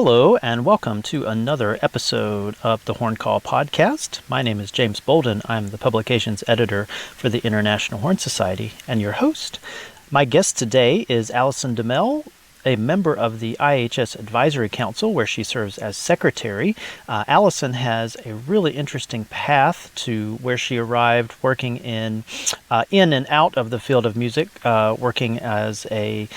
Hello, and welcome to another episode of the Horn Call podcast. My name is James Bolden. I'm the publications editor for the International Horn Society and your host. My guest today is Allison DeMeulle, a member of the IHS Advisory Council, where she serves as secretary. Allison has a really interesting path to where she arrived working in and out of the field of music, working as in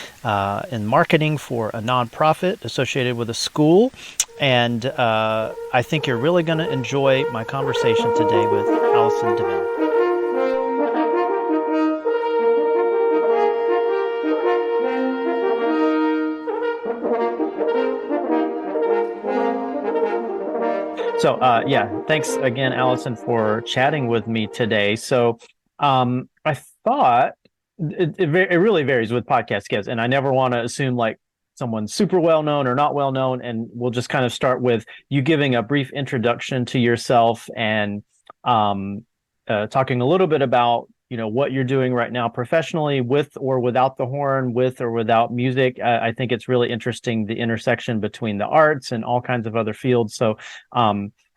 marketing for a nonprofit associated with a school. And I think you're really going to enjoy my conversation today with Allison DeMeulle. So, thanks again, Allison, for chatting with me today. So, I thought it really varies with podcast guests, and I never want to assume like someone's super well known or not well known. And we'll just kind of start with you giving a brief introduction to yourself and talking a little bit about what you're doing right now professionally, with or without the horn, with or without music. I think it's really interesting, the intersection between the arts and all kinds of other fields. So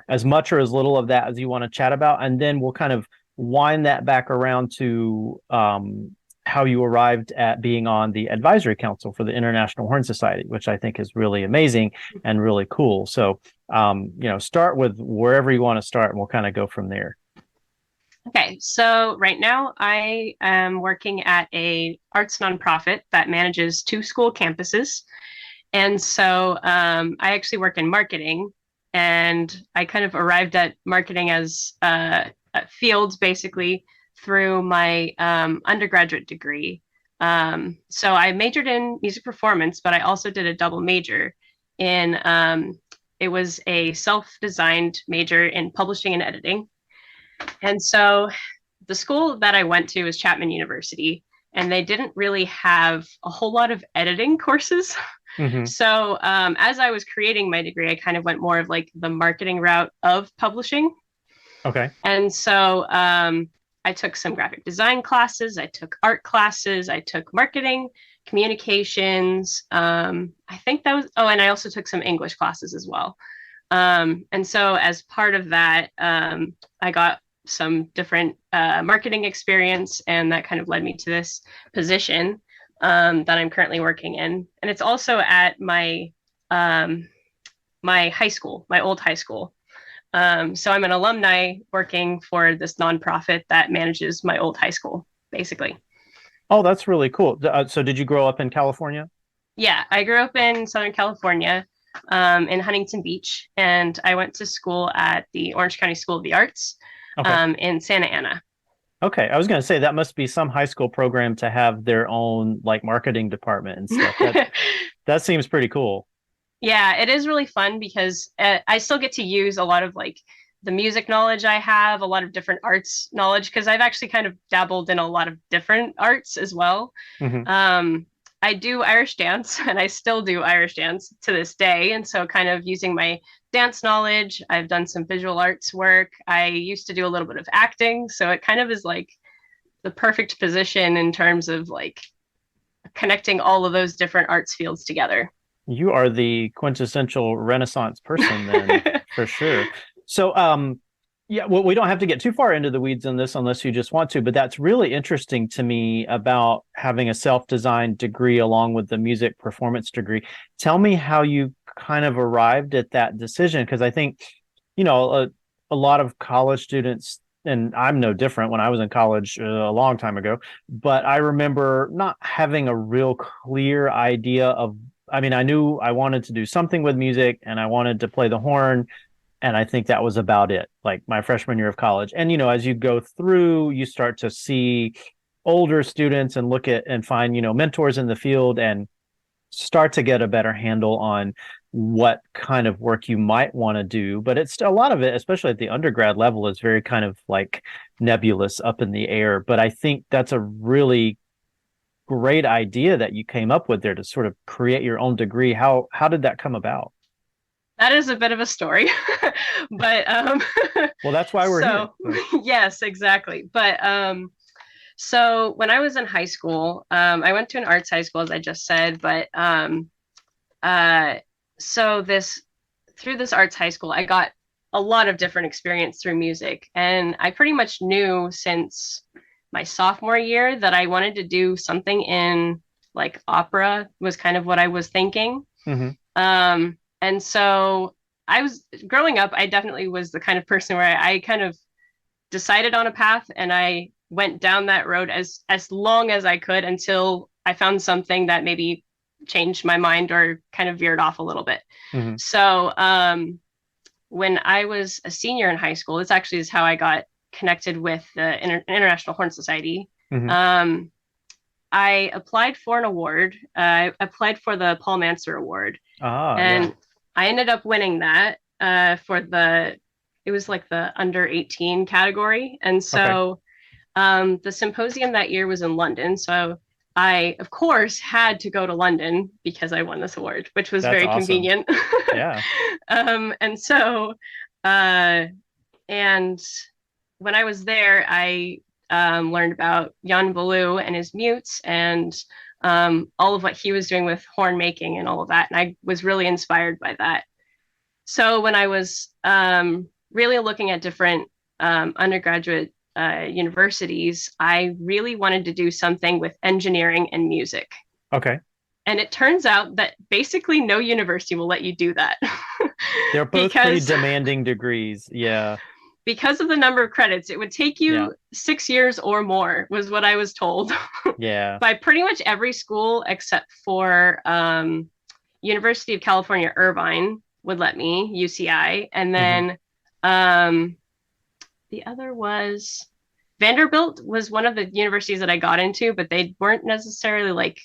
as much or as little of that as you want to chat about, and then we'll kind of wind that back around to how you arrived at being on the advisory council for the International Horn Society, which I think is really amazing and really cool. So start with wherever you want to start, and we'll kind of go from there. Okay, so right now I am working at a arts nonprofit that manages 2 school campuses. And so I actually work in marketing, and I kind of arrived at marketing as fields basically through my undergraduate degree. So I majored in music performance, but I also did a double major in, it was a self-designed major in publishing and editing. And so the school that I went to was Chapman University, and they didn't really have a whole lot of editing courses. Mm-hmm. So as I was creating my degree, I kind of went more of like the marketing route of publishing. Okay. And so I took some graphic design classes, I took art classes, I took marketing, communications. I think that was, and I also took some English classes as well. And so as part of that, I got some different marketing experience, and that kind of led me to this position that I'm currently working in. And it's also at my high school, my old high school. So I'm an alumni working for this nonprofit that manages my old high school, basically. Oh, that's really cool. So did you grow up in California? Yeah, I grew up in Southern California, in Huntington Beach, and I went to school at the Orange County School of the Arts. Okay. In Santa Ana. Okay, I was going to say that must be some high school program to have their own like marketing department and stuff. That seems pretty cool. Yeah, it is really fun because I still get to use a lot of like the music knowledge I have, a lot of different arts knowledge, because I've actually kind of dabbled in a lot of different arts as well. Mm-hmm. I do Irish dance, and I still do Irish dance to this day. And so kind of using my dance knowledge, I've done some visual arts work. I used to do a little bit of acting. So it kind of is like the perfect position in terms of like connecting all of those different arts fields together. You are the quintessential Renaissance person then, for sure. So, well, we don't have to get too far into the weeds on this unless you just want to, but that's really interesting to me about having a self-designed degree along with the music performance degree. Tell me how you kind of arrived at that decision, because I think, a lot of college students, and I'm no different when I was in college a long time ago, but I remember not having a real clear idea of, I knew I wanted to do something with music and I wanted to play the horn. And I think that was about it, like my freshman year of college. And, as you go through, you start to see older students and look at and find, mentors in the field and start to get a better handle on what kind of work you might want to do. But it's a lot of it, especially at the undergrad level, is very kind of like nebulous, up in the air. But I think that's a really great idea that you came up with there to sort of create your own degree. How did that come about? That is a bit of a story, but well, that's why we're here. Yes, exactly. But so when I was in high school, I went to an arts high school, as I just said, but so this through this arts high school, I got a lot of different experience through music. And I pretty much knew since my sophomore year that I wanted to do something in like opera was kind of what I was thinking. Hmm. And so I was growing up, I definitely was the kind of person where I kind of decided on a path and I went down that road as long as I could until I found something that maybe changed my mind or kind of veered off a little bit. Hmm. So when I was a senior in high school, this actually is how I got connected with the International Horn Society. Hmm. Um, I applied for an award. I applied for the Paul Manser Award, Ah, yeah. and I ended up winning that for it was like the under 18 category. And Okay. so the symposium that year was in London. So I, of course, had to go to London because I won this award, which was That's very awesome. convenient. Yeah. And so, uh, and when I was there, I learned about Jan Baloo and his mutes and all of what he was doing with horn making and all of that. And I was really inspired by that. So when I was really looking at different undergraduate universities, I really wanted to do something with engineering and music. Okay. And it turns out that basically no university will let you do that They're both pretty because demanding degrees. Yeah. because of the number of credits, it would take Yeah. you 6 years or more, was what I was told Yeah. by pretty much every school except for University of California, Irvine would let me, UCI. And Hmm. then um, the other was Vanderbilt was one of the universities that I got into, but they weren't necessarily like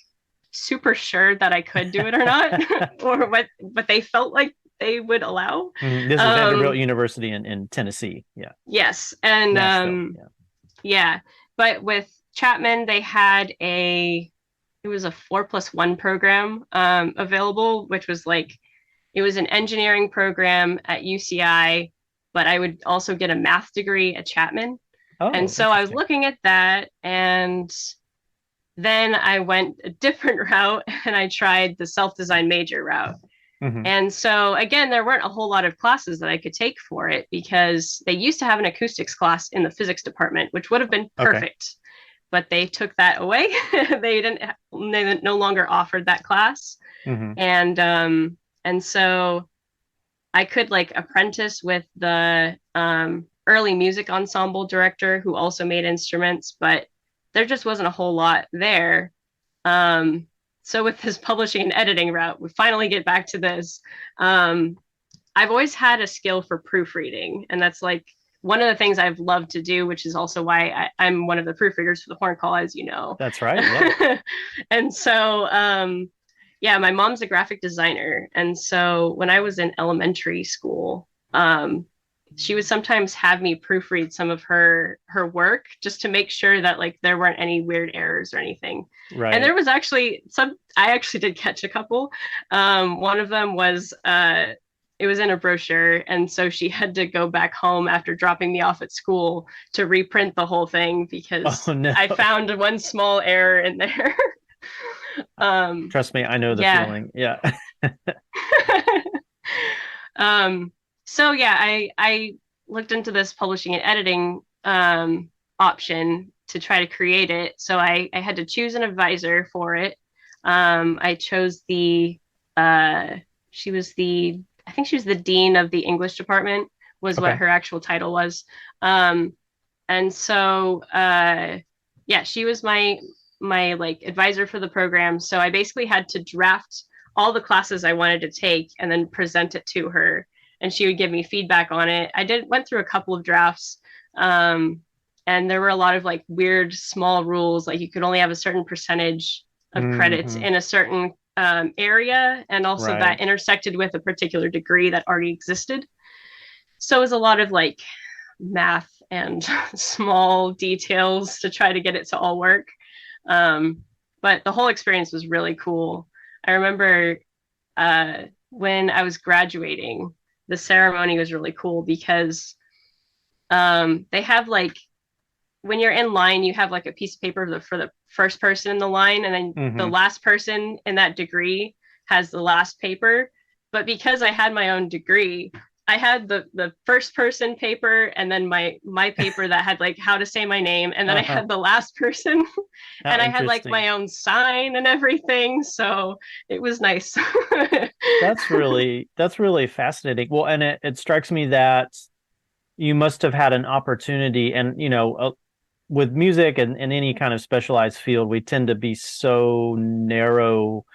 super sure that I could do it or not, or what they felt like they would allow. This is Vanderbilt Um, University in Tennessee. Yeah. yes, and Nashville. Yeah. yeah, but with Chapman, they had it was a 4+1 program available, which was like it was an engineering program at UCI, but I would also get a math degree at Chapman. And Oh, so I was interesting. looking at that, and then I went a different route and I tried the self-design major route. Hmm. And so again, there weren't a whole lot of classes that I could take for it because they used to have an acoustics class in the physics department, which would have been Okay. perfect. But they took that away. They no longer offered that class. Hmm. And so I could like apprentice with the early music ensemble director who also made instruments, but there just wasn't a whole lot there. Um, so with this publishing and editing route, we finally get back to this. Um, I've always had a skill for proofreading, and that's like one of the things I've loved to do, which is also why I'm one of the proofreaders for the Horn Call, as you know. That's right. Yeah. And so, yeah, my mom's a graphic designer, and so when I was in elementary school, she would sometimes have me proofread some of her work just to make sure that like there weren't any weird errors or anything. And Right. there was actually some I actually did catch a couple. One of them was it was in a brochure, and so she had to go back home after dropping me off at school to reprint the whole thing Oh because no. I found one small error in there. Trust me, I know the Yeah. feeling. Yeah. um, so yeah, I looked into this publishing and editing option to try to create it. So I had to choose an advisor for it. I chose uh, she was I think she was the dean of the English department was what Okay. her actual title was. Um, and so yeah, she was my like advisor for the program. So I basically had to draft all the classes I wanted to take and then present it to her, and she would give me feedback on it. I did went through a couple of drafts, um, and there were a lot of like weird small rules, like you could only have a certain percentage of credits Hmm. in a certain area, and also Right. that intersected with a particular degree that already existed. So it was a lot of like math and small details to try to get it to all work. Um, but the whole experience was really cool. I remember when I was graduating, the ceremony was really cool because they have like when you're in line, you have like a piece of paper for the first person in the line, and then the Hmm. last person in that degree has the last paper. But because I had my own degree, I had the first person paper and then my paper that had like how to say my name, and then I Uh-huh. had the last person How and I had like interesting. my own sign and everything. So it was nice. That's really fascinating. Well, and it strikes me that you must have had an opportunity, and with music and any kind of specialized field, we tend to be so narrow.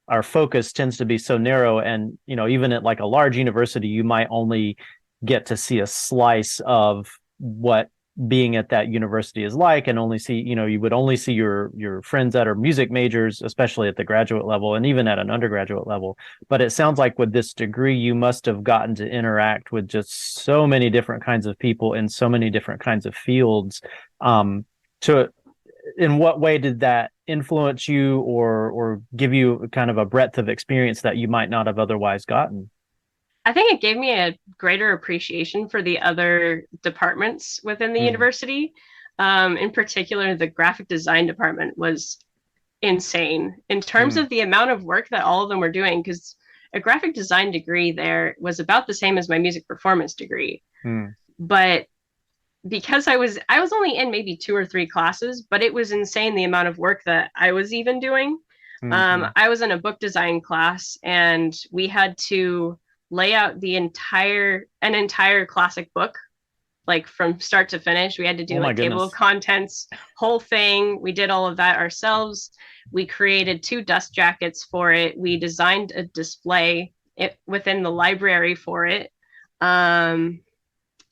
Our focus tends to be so narrow, and even at like a large university, you might only get to see a slice of what being at that university is like, and only see, you would only see your friends that are music majors, especially at the graduate level and even at an undergraduate level. But it sounds like with this degree, you must have gotten to interact with just so many different kinds of people in so many different kinds of fields. To In what way did that influence you or give you kind of a breadth of experience that you might not have otherwise gotten? I think it gave me a greater appreciation for the other departments within the Mm, university. In particular, the graphic design department was insane in terms mm, of the amount of work that all of them were doing. Because a graphic design degree there was about the same as my music performance degree, mm, but because I was only in maybe two or three classes, but it was insane the amount of work that I was even doing. mm. I was in a book design class, and we had to lay out an entire classic book, like from start to finish. We had to do Oh my like table of goodness. contents, whole thing. We did all of that ourselves. We created two dust jackets for it. We designed a display within the library for it. Um,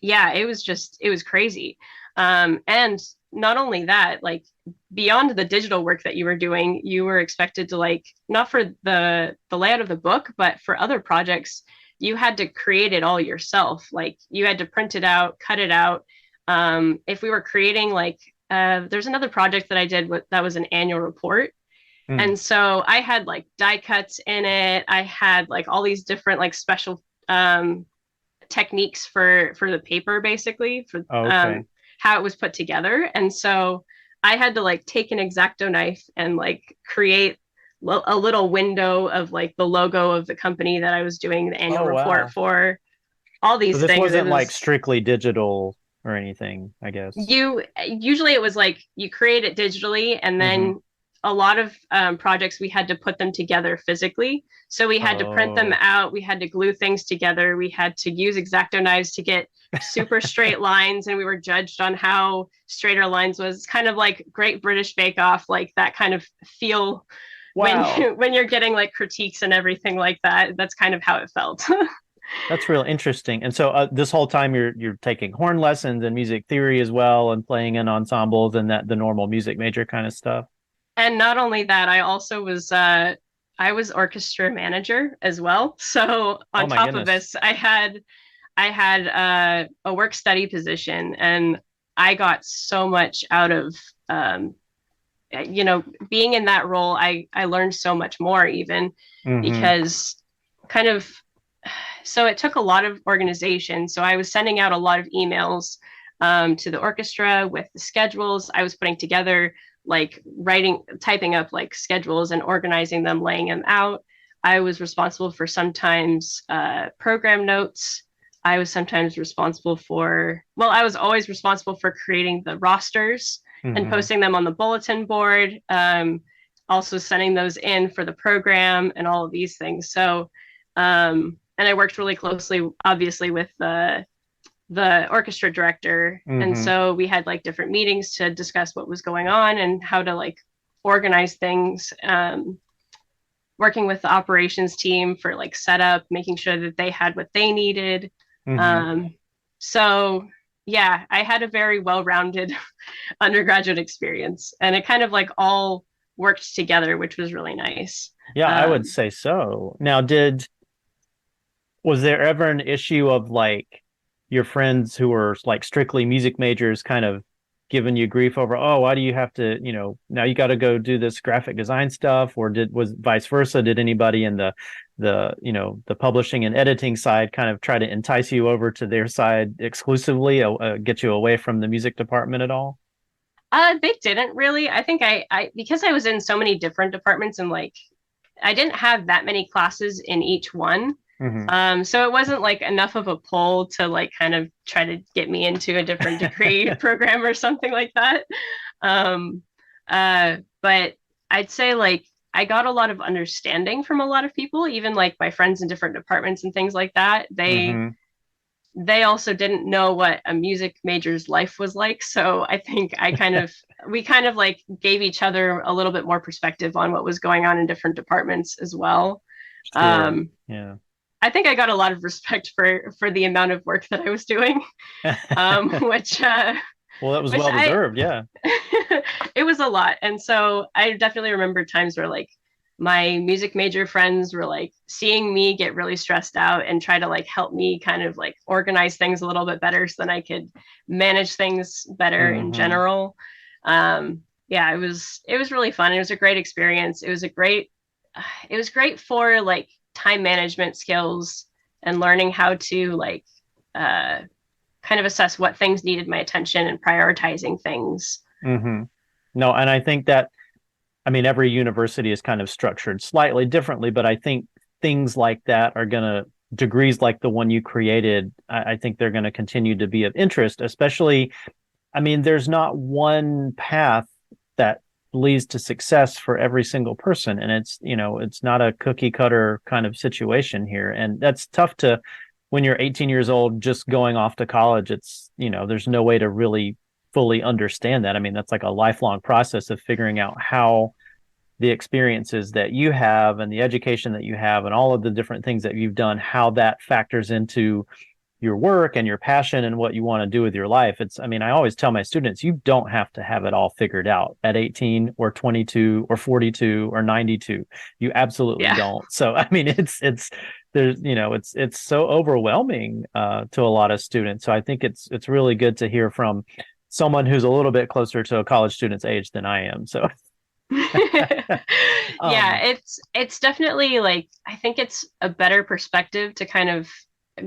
yeah, it was crazy. And not only that, like beyond the digital work that you were doing, you were expected to like not for the layout of the book, but for other projects, you had to create it all yourself. Like you had to print it out, cut it out. If we were creating like there's another project that I did that was an annual report. Mm. And so I had like die cuts in it. I had like all these different like special techniques for the paper basically for Oh, okay. how it was put together. And so I had to like take an X-Acto knife and like create a little window of like the logo of the company that I was doing the annual Oh, report wow. for, all So these this things. It wasn't like was strictly digital or anything, I guess. you usually it was like you create it digitally, and Hmm. then a lot of projects we had to put them together physically, so we had to print them Oh, out, we had to glue things together, we had to use X-Acto knives to get super straight lines, and we were judged on how straight our lines was. It's kind of like Great British Bake Off, like that kind of feel when wow. when you're getting like critiques and everything like that. That's kind of how it felt. That's real interesting. And so this whole time you're taking horn lessons and music theory as well and playing in ensembles and that the normal music major kind of stuff. And not only that, I was orchestra manager as well. So Oh on my top of goodness. this, I had a work study position, and I got so much out of you know being in that role. I learned so much more even Hmm. because kind of so it took a lot of organization. So I was sending out a lot of emails to the orchestra with the schedules. I was putting together, like typing up like schedules and organizing them, laying them out. I was responsible for sometimes program notes. I was sometimes responsible for, well, I was always responsible for creating the rosters and Hmm. posting them on the bulletin board. Also sending those in for the program and all of these things. So, and I worked really closely, obviously, with the orchestra director. And Hmm. so we had like different meetings to discuss what was going on and how to like organize things. Working with the operations team for like setup, making sure that they had what they needed. Hmm. Um, so yeah, I had a very well-rounded undergraduate experience, and it kind of like all worked together, which was really nice. Yeah, I would Um, say so. Now, was there ever an issue of like your friends who were like strictly music majors kind of giving you grief over, oh, why do you have to, now you got to go do this graphic design stuff? Or was vice versa? Did anybody in the publishing and editing side kind of try to entice you over to their side exclusively, get you away from the music department at all? they didn't really. I think I because I was in so many different departments, and like I didn't have that many classes in each one. Hmm. So it wasn't like enough of a pull to like kind of try to get me into a different degree program or something like that. Um, but I'd say like I got a lot of understanding from a lot of people, even like my friends in different departments and things like that. Hmm. They also didn't know what a music major's life was like. So I think we kind of like gave each other a little bit more perspective on what was going on in different departments as well. Sure. Um, Yeah. I think I got a lot of respect for the amount of work that I was doing, which Well, that was which well I deserved. Yeah. it was a lot. And so I definitely remember times where like my music major friends were like seeing me get really stressed out and try to like help me kind of like organize things a little bit better so then I could manage things better in Hmm. general. Yeah, it was really fun. It was a great experience. It was great for like time management skills and learning how to like uh, kind of assess what things needed my attention and prioritizing things. Hmm. No, and I think that, I mean, every university is kind of structured slightly differently, but I think things like that are going to, degrees like the one you created, I think they're going to continue to be of interest, especially, I mean, there's not one path that leads to success for every single person. And it's, it's not a cookie cutter kind of situation here. And that's tough to, when you're 18 years old, just going off to college, it's, there's no way to really fully understand that. I mean, that's like a lifelong process of figuring out how the experiences that you have and the education that you have and all of the different things that you've done, how that factors into your work and your passion and what you want to do with your life. It's, I mean, I always tell my students, you don't have to have it all figured out at 18 or 22 or 42 or 92. You absolutely Yeah. don't. So, I mean, there's, it's so overwhelming to a lot of students. So I think it's really good to hear from someone who's a little bit closer to a college student's age than I am. So, Yeah, um, it's definitely like I think it's a better perspective to kind of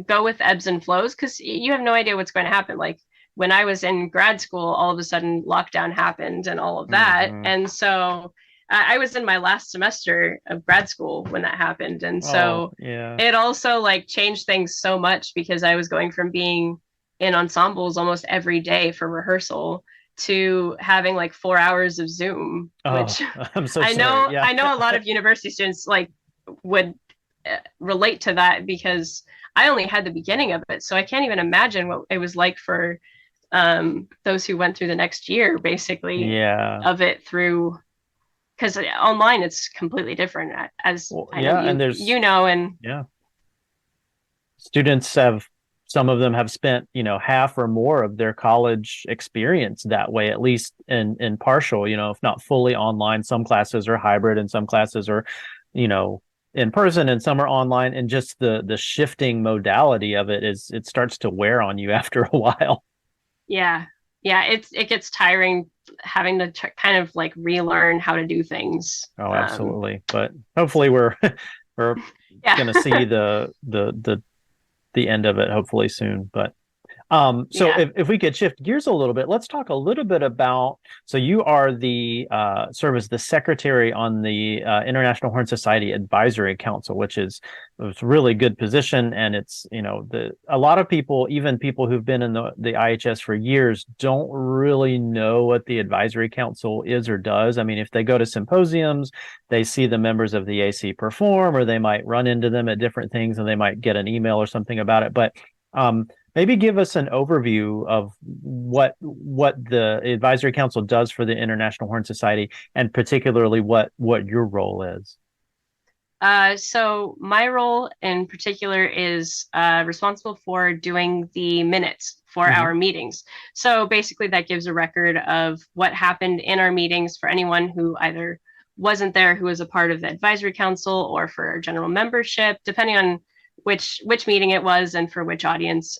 go with ebbs and flows because you have no idea what's going to happen. Like when I was in grad school, all of a sudden lockdown happened and all of that. mhm. And so I was in my last semester of grad school when that happened. And Oh, so yeah. it also like changed things so much because I was going from being in ensembles almost every day for rehearsal to having like 4 hours of Zoom, Oh, which I'm so I sorry. know Yeah. I know a lot of university students like would relate to that because I only had the beginning of it, so I can't even imagine what it was like for those who went through the next year, basically, Yeah. of it through because online it's completely different, as Well, I know yeah, and you know, and yeah, students have, some of them have spent, half or more of their college experience that way, at least in partial, if not fully online. Some classes are hybrid and some classes are, you know, in person and some are online. And just the shifting modality of it is, it starts to wear on you after a while. yeah, yeah, it gets tiring having to kind of like relearn how to do things. Oh, absolutely. But hopefully we're Yeah, gonna see the end of it hopefully soon. But so yeah. if we could shift gears a little bit, let's talk a little bit about, so you are the serve as the secretary on the International Horn Society Advisory Council, which is it's a really good position. And it's, a lot of people, even people who've been in the IHS for years, don't really know what the advisory council is or does. I mean, if they go to symposiums, they see the members of the AC perform, or they might run into them at different things and they might get an email or something about it. But maybe give us an overview of what the advisory council does for the International Horn Society, and particularly what your role is. So my role in particular is responsible for doing the minutes for Hmm. our meetings. So basically, that gives a record of what happened in our meetings for anyone who either wasn't there, who was a part of the advisory council, or for general membership, depending on which meeting it was and for which audience.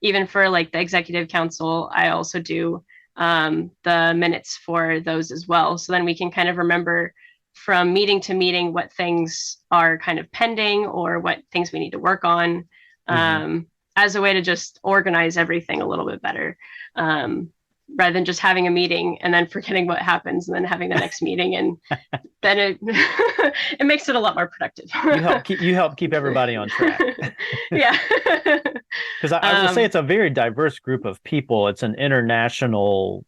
Even for like the executive council, I also do the minutes for those as well. So then we can kind of remember from meeting to meeting what things are kind of pending or what things we need to work on, Hmm. as a way to just organize everything a little bit better, rather than just having a meeting and then forgetting what happens and then having the next meeting and then it it makes it a lot more productive. You help keep everybody on track. Yeah. Because I will say it's a very diverse group of people. It's an international,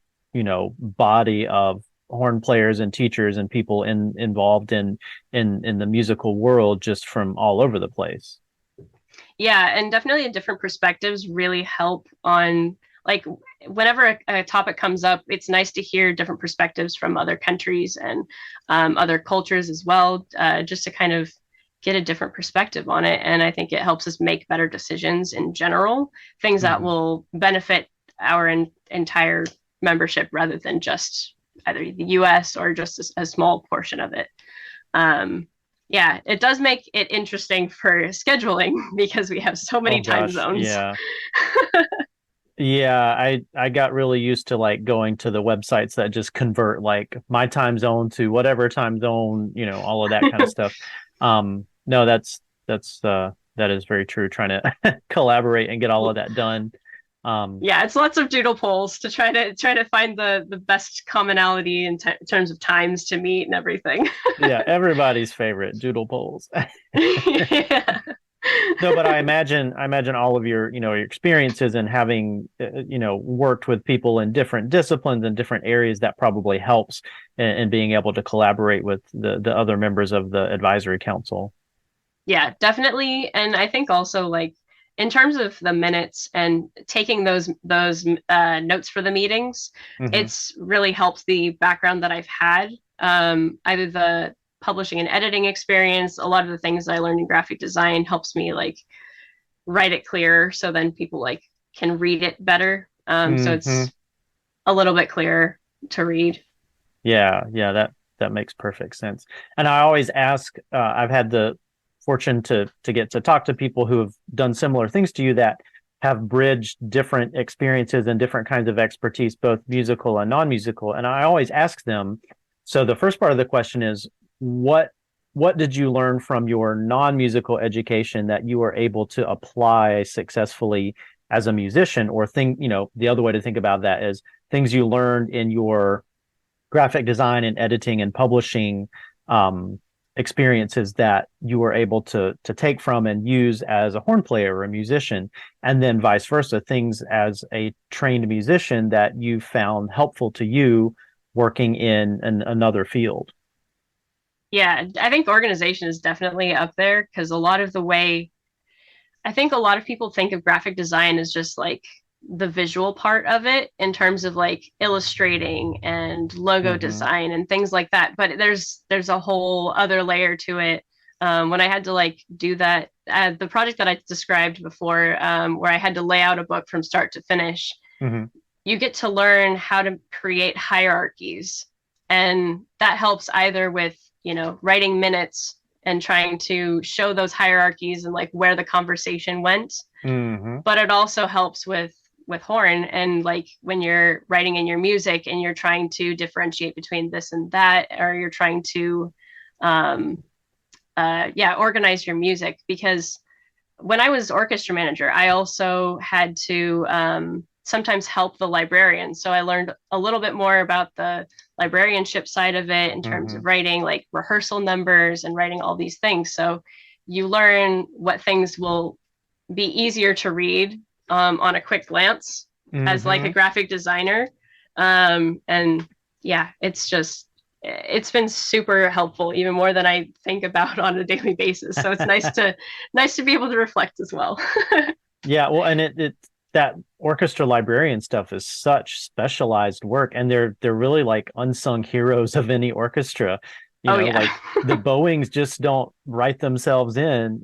body of horn players and teachers and people involved in the musical world, just from all over the place. Yeah, and definitely different perspectives really help on like whenever a topic comes up, it's nice to hear different perspectives from other countries and other cultures as well, just to kind of get a different perspective on it. And I think it helps us make better decisions in general, things that Mhm. will benefit our entire membership rather than just either the US or just a small portion of it. Um, yeah, it does make it interesting for scheduling because we have so Oh many time gosh, zones. yeah. Yeah, I got really used to like going to the websites that just convert like my time zone to whatever time zone, all of that kind of stuff. No, that is very true. Trying to collaborate and get all of that done. Um, Yeah, it's lots of doodle polls to try to find the best commonality in terms of times to meet and everything. yeah, everybody's favorite doodle polls. Yeah. No, but I imagine all of your experiences and having, worked with people in different disciplines and different areas, that probably helps in being able to collaborate with the other members of the advisory council. Yeah, definitely. And I think also like in terms of the minutes and taking those notes for the meetings, Hmm. it's really helped the background that I've had. Either the publishing and editing experience, a lot of the things I learned in graphic design helps me like write it clearer so then people like can read it better. So Hmm. it's a little bit clearer to read. Yeah, yeah, that makes perfect sense. And I always ask, I've had the fortune to get to talk to people who have done similar things to you, that have bridged different experiences and different kinds of expertise, both musical and non-musical. And I always ask them, so the first part of the question is, what what did you learn from your non-musical education that you were able to apply successfully as a musician? Or the other way to think about that is things you learned in your graphic design and editing and publishing um, experiences that you were able to take from and use as a horn player or a musician, and then vice versa, things as a trained musician that you found helpful to you working in another field. Yeah, I think organization is definitely up there because a lot of the way I think a lot of people think of graphic design as just like the visual part of it in terms of like illustrating and logo Mm-hmm. design and things like that. But there's a whole other layer to it. When I had to like do that, the project that I described before, where I had to lay out a book from start to finish, Mm-hmm. you get to learn how to create hierarchies, and that helps either with writing minutes and trying to show those hierarchies and like where the conversation went, Mm-hmm. but it also helps with horn and like when you're writing in your music and you're trying to differentiate between this and that, or you're trying to um yeah, organize your music. Because when I was orchestra manager, I also had to sometimes help the librarian. So I learned a little bit more about the librarianship side of it in terms Mm-hmm. of writing like rehearsal numbers and writing all these things. So you learn what things will be easier to read on a quick glance as like a Mm-hmm. graphic designer. And yeah, it's been super helpful, even more than I think about on a daily basis. So it's nice to be able to reflect as well. Yeah, well, and it that orchestra librarian stuff is such specialized work, and they're really like unsung heroes of any orchestra. Oh yeah. Like the bowings just don't write themselves in,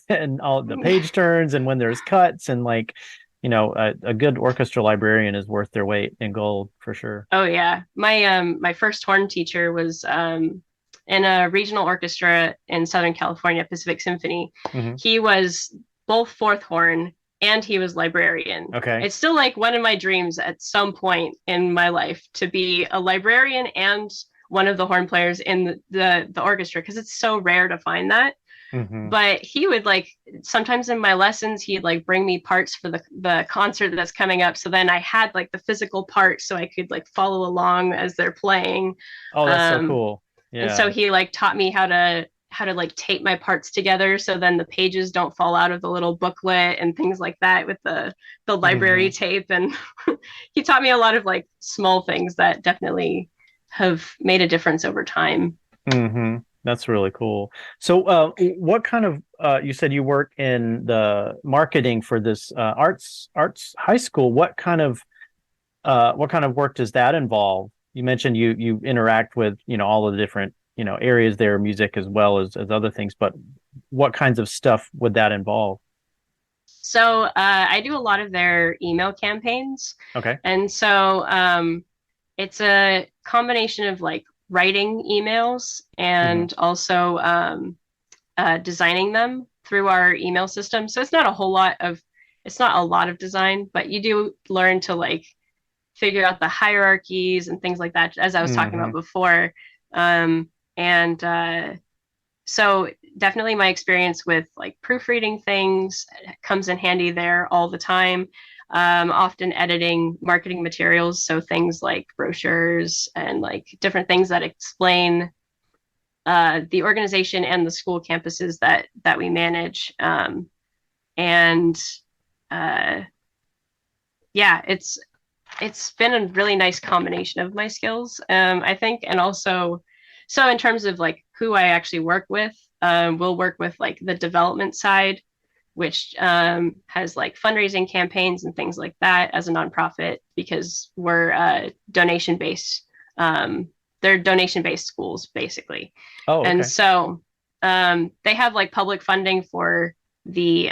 and all the page turns and when there's cuts and like, a good orchestra librarian is worth their weight in gold for sure. Oh yeah. My first horn teacher was in a regional orchestra in Southern California, Pacific Symphony. Hmm. He was both fourth horn and he was librarian. Okay. It's still like one of my dreams at some point in my life to be a librarian and one of the horn players in the orchestra, because it's so rare to find that. Hmm. But he would like sometimes in my lessons he'd like bring me parts for the concert that's coming up, so then I had like the physical part so I could like follow along as they're playing. Oh, that's so um cool. And so Yeah. he like taught me how to like tape my parts together so then the pages don't fall out of the little booklet and things like that with the library Hmm. tape. And he taught me a lot of like small things that definitely have made a difference over time. Hmm. That's really cool. So, what kind of you said you work in the marketing for this arts high school. What kind of work does that involve? You mentioned you interact with, all of the different, areas there, music as well as other things, but what kinds of stuff would that involve? So I do a lot of their email campaigns. Okay. And so it's a combination of like writing emails Hmm. and also designing them through our email system. So it's not a lot of design, but you do learn to like figure out the hierarchies and things like that, as I was talking about Hmm. before. And So definitely my experience with like proofreading things comes in handy there all the time. Often editing marketing materials, so things like brochures and like different things that explain the organization and the school campuses that we manage. And uh, yeah, it's been a really nice combination of my skills, I think, and also so in terms of like who I actually work with, we'll work with like the development side, which has like fundraising campaigns and things like that as a nonprofit because we're donation based. They're donation based schools basically, Oh, and okay. so they have like public funding for the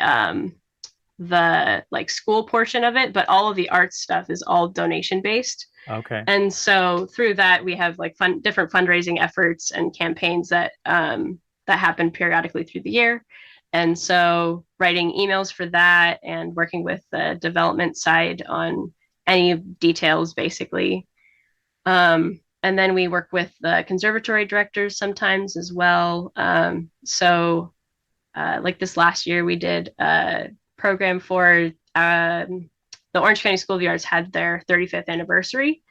like school portion of it, but all of the arts stuff is all donation based. Okay. And so through that, we have like different fundraising efforts and campaigns that happen periodically through the year. And so writing emails for that and working with the development side on any details, basically. And then we work with the conservatory directors sometimes as well. Like this last year, we did a program for the Orange County School of the Arts had their 35th anniversary.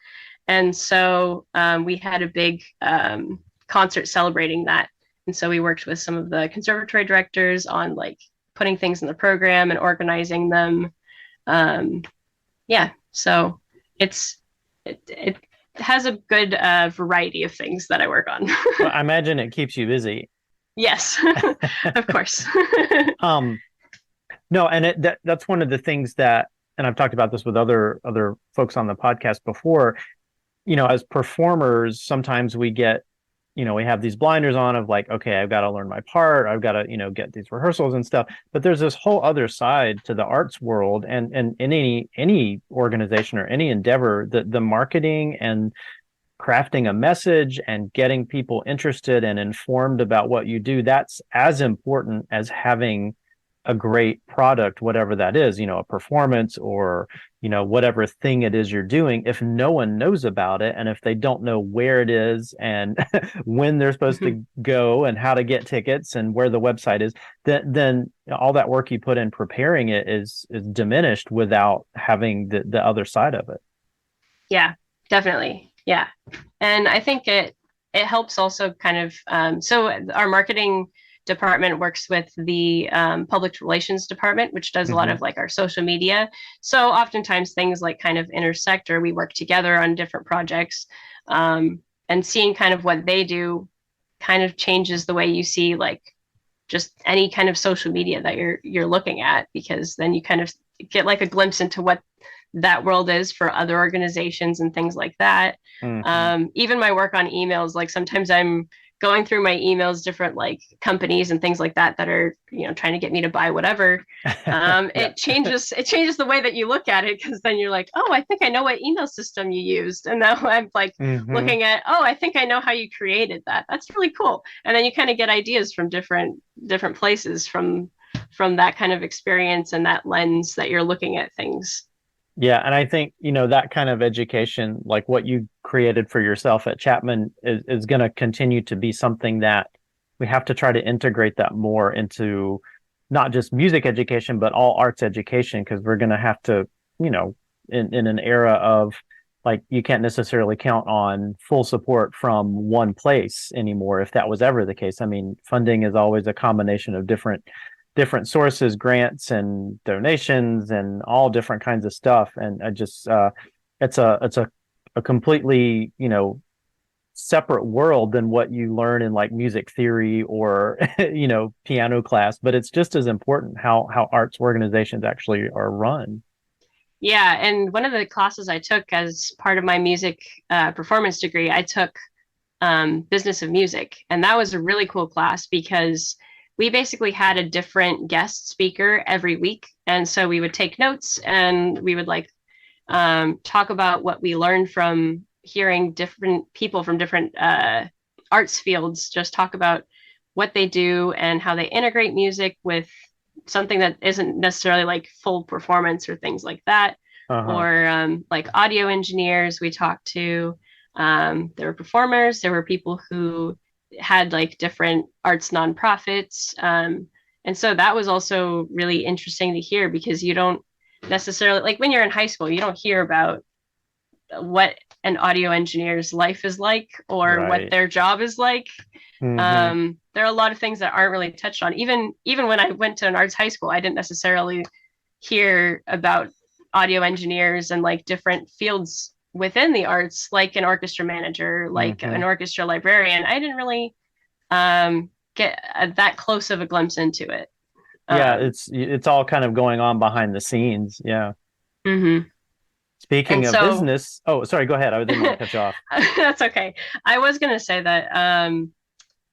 And so we had a big concert celebrating that. And so we worked with some of the conservatory directors on like putting things in the program and organizing them. Um, yeah, so it's it has a good variety of things that I work on. Well, I imagine it keeps you busy. Yes, of course. Um, no, and that's one of the things that, and I've talked about this with other folks on the podcast before. As performers, sometimes we have these blinders on of like, okay, I've got to learn my part, I've got to, get these rehearsals and stuff. But there's this whole other side to the arts world, and in any organization or any endeavor, the marketing and crafting a message and getting people interested and informed about what you do, that's as important as having a great product, whatever that is, a performance or, whatever thing it is you're doing. If no one knows about it and if they don't know where it is and when they're supposed to go and how to get tickets and where the website is, then all that work you put in preparing it is diminished without having the other side of it. Yeah, definitely. Yeah. And I think it helps also kind of so our marketing department works with the public relations department, which does a lot Mm-hmm. of like our social media. So oftentimes things like kind of intersect or we work together on different projects. And seeing kind of what they do kind of changes the way you see like just any kind of social media that you're looking at, because then you kind of get like a glimpse into what that world is for other organizations and things like that. Mm-hmm. Even my work on emails, like sometimes I'm going through my emails, different like companies and things like that are trying to get me to buy whatever. Yeah. It changes the way that you look at it, because then you're like, oh, I think I know what email system you used, and now I'm like Mm-hmm. looking at, oh, I think I know how you created that. That's really cool. And then you kind of get ideas from different places from that kind of experience and that lens that you're looking at things. Yeah, and I think, that kind of education, like what you created for yourself at Chapman, is going to continue to be something that we have to try to integrate that more into not just music education, but all arts education, because we're going to have to, in an era of like you can't necessarily count on full support from one place anymore if that was ever the case. I mean, funding is always a combination of different sources, grants and donations and all different kinds of stuff. And I just it's a completely, separate world than what you learn in like music theory or piano class, but it's just as important how arts organizations actually are run. Yeah, and one of the classes I took as part of my music performance degree, I took business of music, and that was a really cool class because we basically had a different guest speaker every week, and so we would take notes and we would like talk about what we learned from hearing different people from different arts fields just talk about what they do and how they integrate music with something that isn't necessarily like full performance or things like that. Uh-huh. Or like audio engineers, we talked to. There were performers, there were people who had like different arts nonprofits. And so that was also really interesting to hear because you don't necessarily, like when you're in high school, you don't hear about what an audio engineer's life is like or what Right. their job is like. Mm-hmm. There are a lot of things that aren't really touched on. Even when I went to an arts high school, I didn't necessarily hear about audio engineers and like different fields within the arts, like an orchestra manager, like Mm-hmm. an orchestra librarian. I didn't really get that close of a glimpse into it. Yeah, Um, it's all kind of going on behind the scenes. Yeah. mm-hmm. Speaking And of so business, oh, sorry, go ahead. I didn't mean to cut you off. that's okay. I was going to say that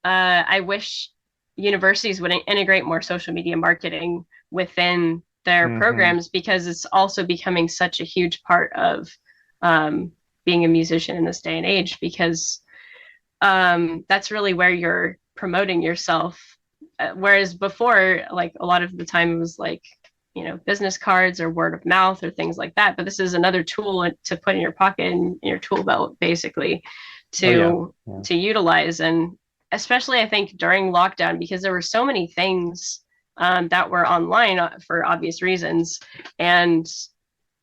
I wish universities would integrate more social media marketing within their Mm-hmm. programs because it's also becoming such a huge part of um, being a musician in this day and age because that's really where you're promoting yourself. Whereas before, like a lot of the time, it was like, business cards or word of mouth or things like that. But this is another tool to put in your pocket and in your tool belt, basically, Oh yeah. to Yeah. to utilize. And especially, I think during lockdown, because there were so many things that were online for obvious reasons, and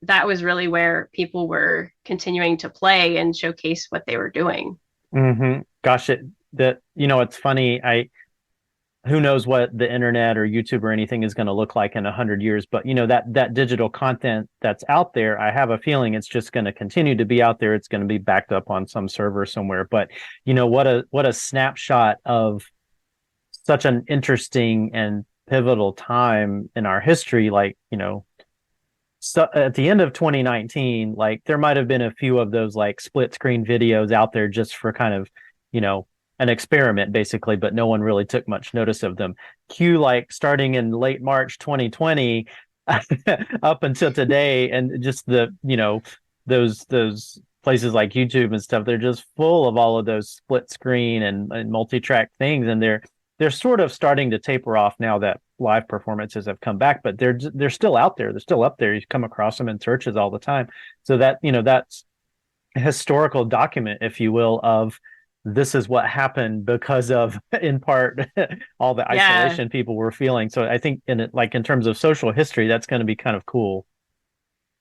that was really where people were continuing to play and showcase what they were doing. Mm-hmm. Gosh, it's funny. Who knows what the internet or YouTube or anything is going to look like in 100 years, but that digital content that's out there, I have a feeling it's just going to continue to be out there. It's going to be backed up on some server somewhere. But what a snapshot of such an interesting and pivotal time in our history. Like, so at the end of 2019, like there might have been a few of those like split screen videos out there just for kind of, you know, an experiment basically, but no one really took much notice of them. Q like starting in late March 2020 up until today, and just those places like YouTube and stuff, they're just full of all of those split screen and multi-track things, and they're sort of starting to taper off now that live performances have come back, but they're still out there. They're still up there. You come across them in searches all the time. So that's a historical document, if you will, of this is what happened because of, in part, all the Yeah, isolation people were feeling. So I think in terms of social history, that's going to be kind of cool.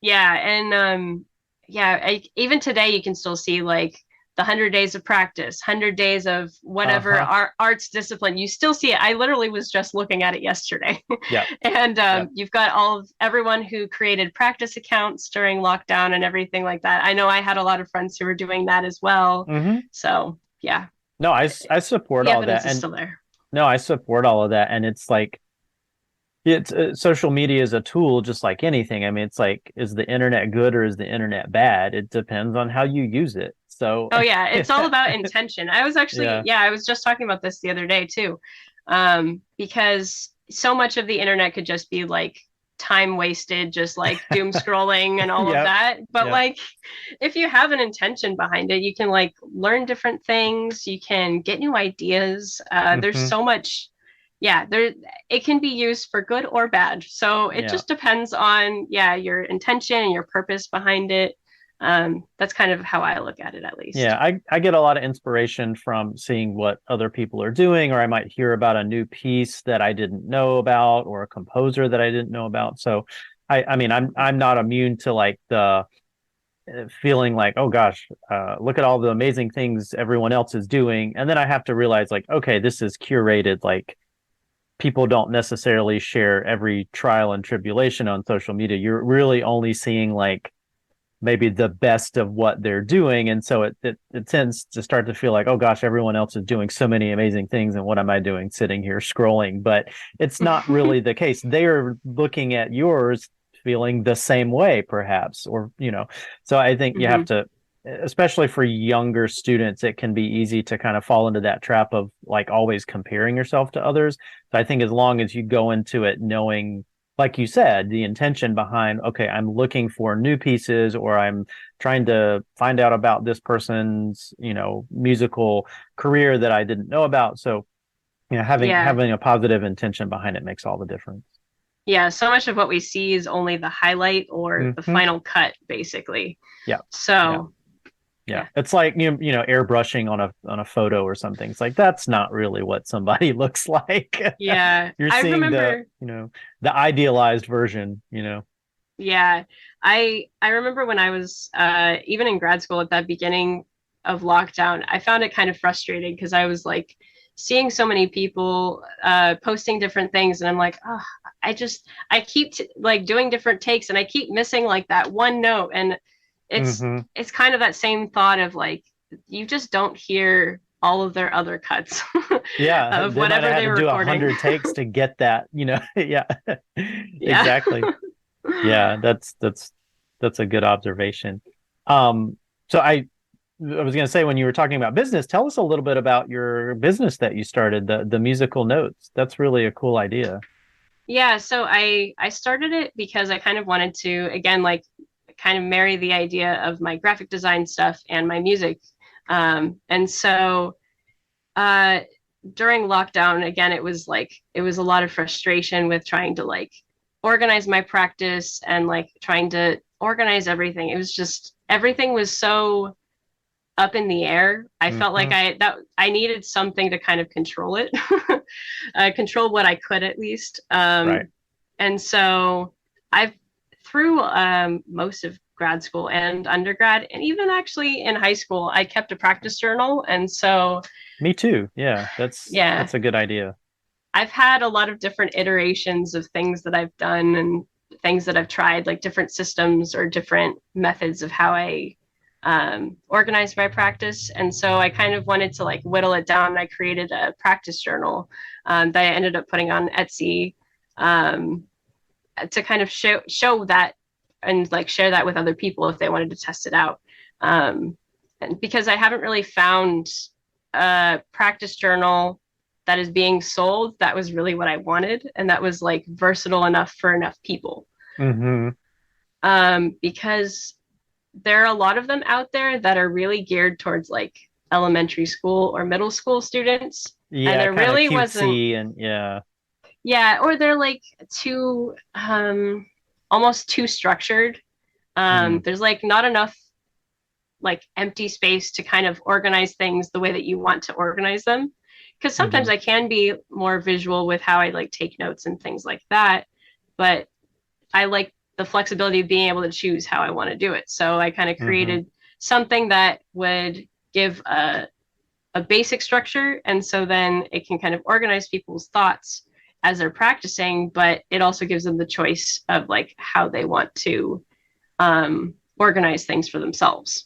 yeah, and even today you can still see like the 100 days of practice, 100 days of whatever Uh-huh. arts discipline. You still see it. I literally was just looking at it yesterday, Yeah. and Yeah. you've got everyone who created practice accounts during lockdown and everything like that. I know I had a lot of friends who were doing that as well. Hmm. So yeah, No, I support the all that. evidence is And still there. no, I support all of that. And it's like, it's social media is a tool just like anything. I mean, it's like, is the internet good or is the internet bad? It depends on how you use it. So, Oh yeah, it's all about intention. I was actually, yeah. yeah, I was just talking about this the other day too. Because so much of the internet could just be like time wasted, just like doom scrolling and all of Yep. that. But Yep. like if you have an intention behind it, you can like learn different things, you can get new ideas. There's Hmm. so much, yeah, there it can be used for good or bad. So it Yeah. just depends on, yeah, your intention and your purpose behind it. That's kind of how I look at it, at Yeah, least. I get a lot of inspiration from seeing what other people are doing, or I might hear about a new piece that I didn't know about, or a composer that I didn't know about. So I mean, I'm not immune to like the feeling like, oh gosh, look at all the amazing things everyone else is doing. And then I have to realize, like, okay, this is curated. Like, people don't necessarily share every trial and tribulation on social media. You're really only seeing like maybe the best of what they're doing. And so it tends to start to feel like, oh gosh, everyone else is doing so many amazing things. And what am I doing sitting here scrolling? But it's not really the case. They're looking at yours feeling the same way, perhaps, or, so I think you have Mhm. to, especially for younger students, it can be easy to kind of fall into that trap of like always comparing yourself to others. So I think as long as you go into it knowing, like you said, the intention behind, okay, I'm looking for new pieces, or I'm trying to find out about this person's, musical career that I didn't know about. So, having Yeah. having a positive intention behind it makes all the difference. Yeah, so much of what we see is only the highlight or the Hmm. final cut, basically. Yeah. Yeah. So, Yeah. yeah. It's like airbrushing on a photo or something. It's like that's not really what somebody looks like. Yeah, You're I seeing remember. the idealized version. Yeah, I remember when I was even in grad school at that beginning of lockdown, I found it kind of frustrating because I was like seeing so many people posting different things, and I'm like, oh, I keep like doing different takes, and I keep missing like that one note, and it's Hmm. it's kind of that same thought of like you just don't hear all of their other cuts Yeah, of they might have whatever had they to were do a recording. hundred takes to get that. Yeah, Yeah. exactly. Yeah, that's a good observation. Um, so I was going to say, when you were talking about business, tell us a little bit about your business that you started, the musical notes. That's really a cool idea. Yeah, so I started it because I kind of wanted to again like kind of marry the idea of my graphic design stuff and my music. And so uh during lockdown again it was a lot of frustration with trying to like organize my practice and like trying to organize everything. It was just everything was so up in the air. I felt like Hmm. I needed something to kind of control it, control what I could at least. Right. And so I've through most of grad school and undergrad, and even actually in high school, I kept a practice journal. And so, Me too. Yeah, that's yeah, that's a good idea. I've had a lot of different iterations of things that I've done and things that I've tried, like different systems or different methods of how I organize my practice. And so I kind of wanted to like whittle it down. I created a practice journal that I ended up putting on Etsy um, to kind of show that and like share that with other people if they wanted to test it out. And because I haven't really found a practice journal that is being sold that was really what I wanted and that was like versatile enough for enough people. Hmm. Because there are a lot of them out there that are really geared towards like elementary school or middle school students. And Yeah, there kind of really wasn't, cutesy and yeah. yeah, or they're like too, almost too structured. Mm. There's like not enough like empty space to kind of organize things the way that you want to organize them. Because sometimes Hmm. I can be more visual with how I like take notes and things like that. But I like the flexibility of being able to choose how I want to do it. So I kind of Hmm. created something that would give a basic structure. And so then it can kind of organize people's thoughts as they're practicing, but it also gives them the choice of like how they want to organize things for themselves.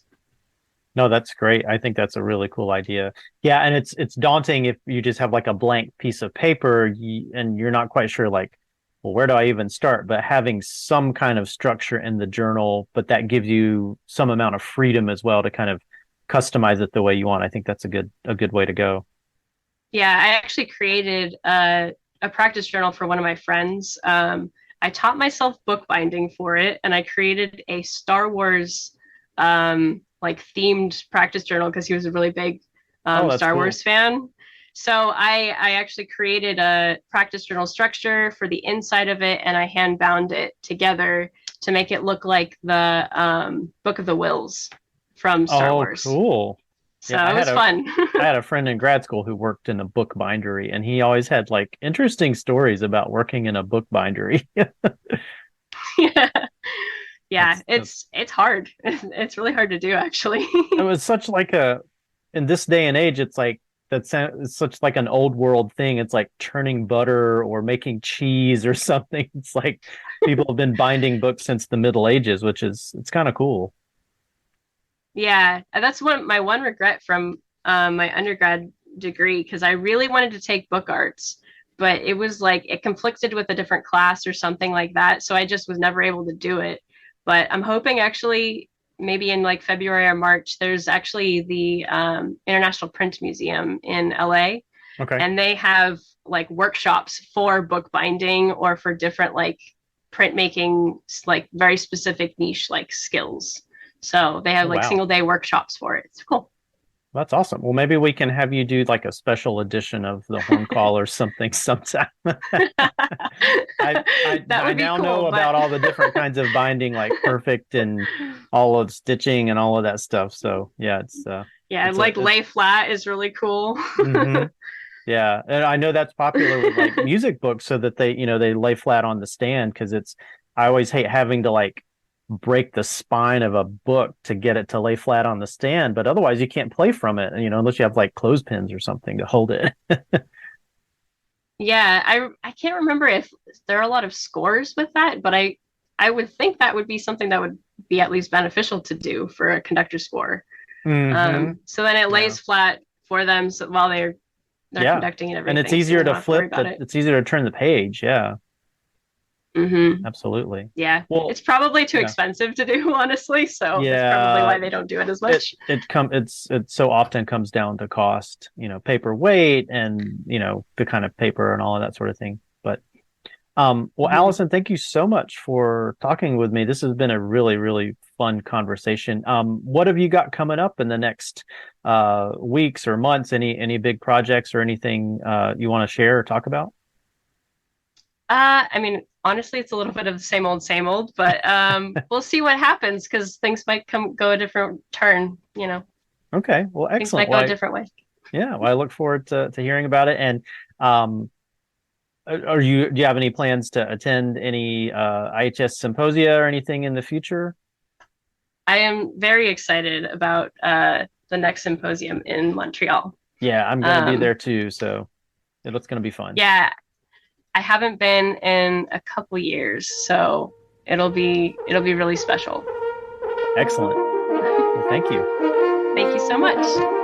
No, that's great. I think that's a really cool idea. Yeah, and it's daunting if you just have like a blank piece of paper, and you're not quite sure, like, well, where do I even start? But having some kind of structure in the journal, but that gives you some amount of freedom as well to kind of customize it the way you want. I think that's a good way to go. Yeah, I actually created a practice journal for one of my friends. I taught myself bookbinding for it, and I created a Star Wars like themed practice journal because he was a really big Oh, that's Star cool. Wars fan. So I actually created a practice journal structure for the inside of it, and I hand bound it together to make it look like the Book of the Wills from Star Oh, Wars. cool. So Yeah, I it had was a fun. I had a friend in grad school who worked in a book bindery, and he always had like interesting stories about working in a book bindery. Yeah. Yeah, it's hard. It's really hard to do, actually. It was such like a in this day and age, it's like it's such like an old world thing. It's like churning butter or making cheese or something. It's like people have been binding books since the Middle Ages, which is it's kind of cool. Yeah, that's my one regret from my undergrad degree because I really wanted to take book arts, but it was like it conflicted with a different class or something like that, so I just was never able to do it. But I'm hoping actually maybe in like February or March, there's actually the International Print Museum in LA, Okay. and they have like workshops for bookbinding or for different like printmaking, like very specific niche like skills. So they Oh, have like wow. single day workshops for it. It's cool. That's awesome. Well, maybe we can have you do like a special edition of the horn call or something sometime. That I would be now know cool, about but all the different kinds of binding, like perfect and all of stitching and all of that stuff. So yeah, yeah, it's like a lay flat is really cool. hmm yeah, and I know that's popular with like music books, so that they lay flat on the stand because it's. I always hate having to like break the spine of a book to get it to lay flat on the stand, but otherwise you can't play from it, unless you have like clothespins or something to hold it. Yeah, I can't remember if there are a lot of scores with that, but I would think that would be something that would be at least beneficial to do for a conductor score. Hmm. So then it Yeah. lays flat for them so while they're Yeah. conducting and And it's everything, so easier they to don't have to worry flip about it. it's easier to turn the page. Yeah, Hmm. absolutely. Yeah, Well, it's probably too yeah. expensive to do, honestly. So that's probably Yeah, why they don't do it as it much. it so often comes down to cost, paper weight and, the kind of paper and all of that sort of thing. But well, Hmm. Allison, thank you so much for talking with me. This has been a really, really fun conversation. What have you got coming up in the next weeks or months? Any big projects or anything you want to share or talk about? I mean, honestly, it's a little bit of the same old, but we'll see what happens because things might come go a different turn. Okay, well, Things excellent. might go a Well, different way. yeah, well, I look forward to hearing about it. And um, do you have any plans to attend any IHS symposia or anything in the future? I am very excited about the next symposium in Montreal. Yeah, I'm going to be Um, there too, so it's going to be fun. yeah, I haven't been in a couple years, so it'll be really special. Excellent. Well, thank you. Thank you so much.